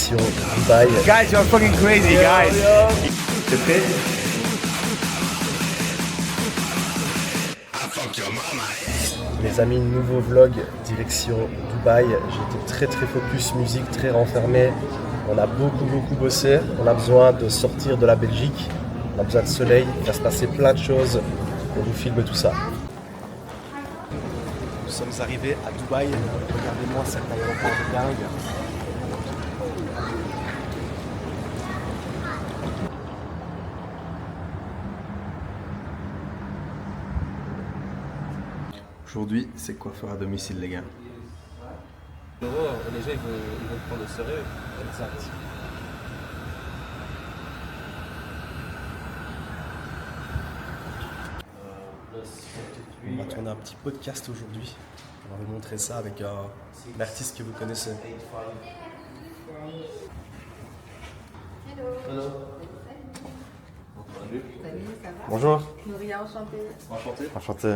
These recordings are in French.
direction Dubaï. Guys, you're fucking crazy, guys. T'es prêt? Les amis, nouveau vlog direction Dubaï. J'étais très focus musique, très renfermé. On a beaucoup bossé. On a besoin de sortir de la Belgique. On a besoin de soleil. Il va se passer plein de choses. On vous filme tout ça. Nous sommes arrivés à Dubaï. Regardez-moi cet aéroport de dingue. Aujourd'hui, c'est coiffeur à domicile, les gars. Les gens ils vont prendre au sérieux. Exact. On va tourner un petit podcast aujourd'hui. On va vous montrer ça avec un artiste que vous connaissez. Hello. Salut, ça va? Bonjour. Nouria, enchantée. Enchanté.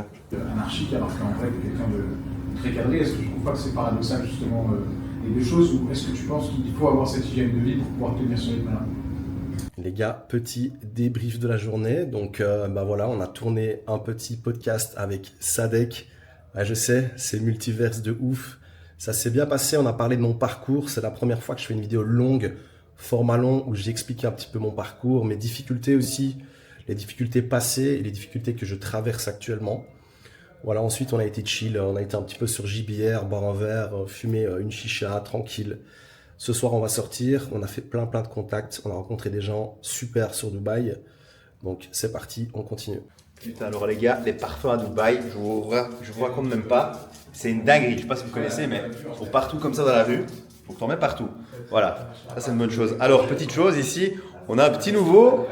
Anarchique alors qu'en fait quelqu'un de très cadré. Est-ce que tu trouves pas que c'est paradoxal justement les deux choses, ou est-ce que tu penses qu'il faut avoir cette hygiène de vie pour pouvoir tenir ce rythme-là? Les gars, petit débrief de la journée. Donc voilà, on a tourné un petit podcast avec Sadek. Je sais, c'est multiverse de ouf. Ça s'est bien passé, on a parlé de mon parcours. C'est la première fois que je fais une vidéo longue, format long, où j'explique un petit peu mon parcours, mes difficultés aussi, les difficultés passées et les difficultés que je traverse actuellement. Voilà, ensuite on a été chill, on a été un petit peu sur JBR, boire un verre, fumer une chicha, tranquille. Ce soir on va sortir, on a fait plein de contacts, on a rencontré des gens super sur Dubaï. Donc c'est parti, on continue. Putain, alors les gars, les parfums à Dubaï, je vous raconte même pas. C'est une dinguerie, je sais pas si vous connaissez, mais pour partout comme ça dans la rue, faut que t'en mets partout. Voilà, ça c'est une bonne chose. Alors, petite chose ici, on a un petit nouveau,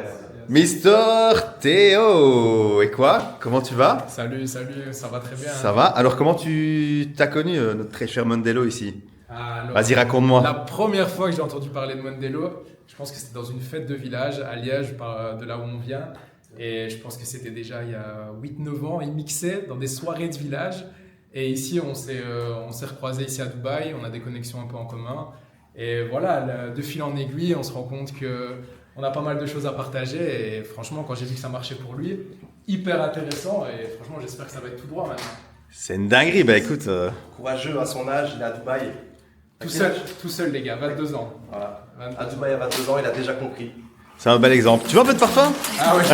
Mister Théo. Et quoi? Comment tu vas? Salut, ça va très bien. Ça va? Alors comment tu t'as connu notre très cher Mondello ici? Alors, vas-y, raconte-moi. La première fois que j'ai entendu parler de Mondello, je pense que c'était dans une fête de village à Liège, de là où on vient. Et je pense que c'était déjà il y a 8-9 ans. Il mixait dans des soirées de village. Et ici, on s'est recroisés ici à Dubaï. On a des connexions un peu en commun. Et voilà, de fil en aiguille, on se rend compte qu'on a pas mal de choses à partager. Et franchement, quand j'ai vu que ça marchait pour lui, hyper intéressant. Et franchement, j'espère que ça va être tout droit maintenant. C'est une dinguerie, bah écoute. Courageux à son âge, il est à Dubaï. Tout seul les gars, 22 ans. Voilà. À Dubaï à 22 ans, il a déjà compris. C'est un bel exemple. Tu veux un peu de parfum? Ah ouais.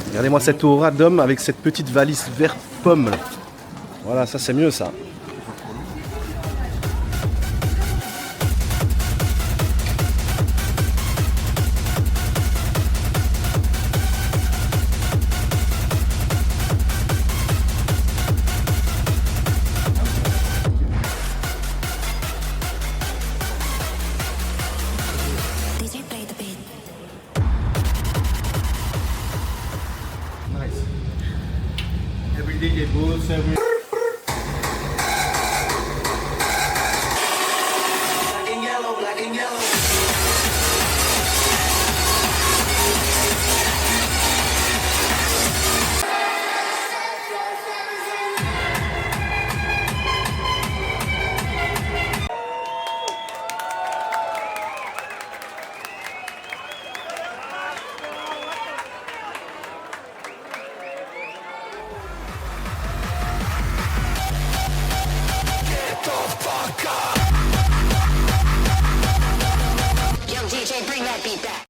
Regardez-moi cette aura d'homme avec cette petite valise vert pomme. Voilà, ça c'est mieux ça. Every day, les beaux,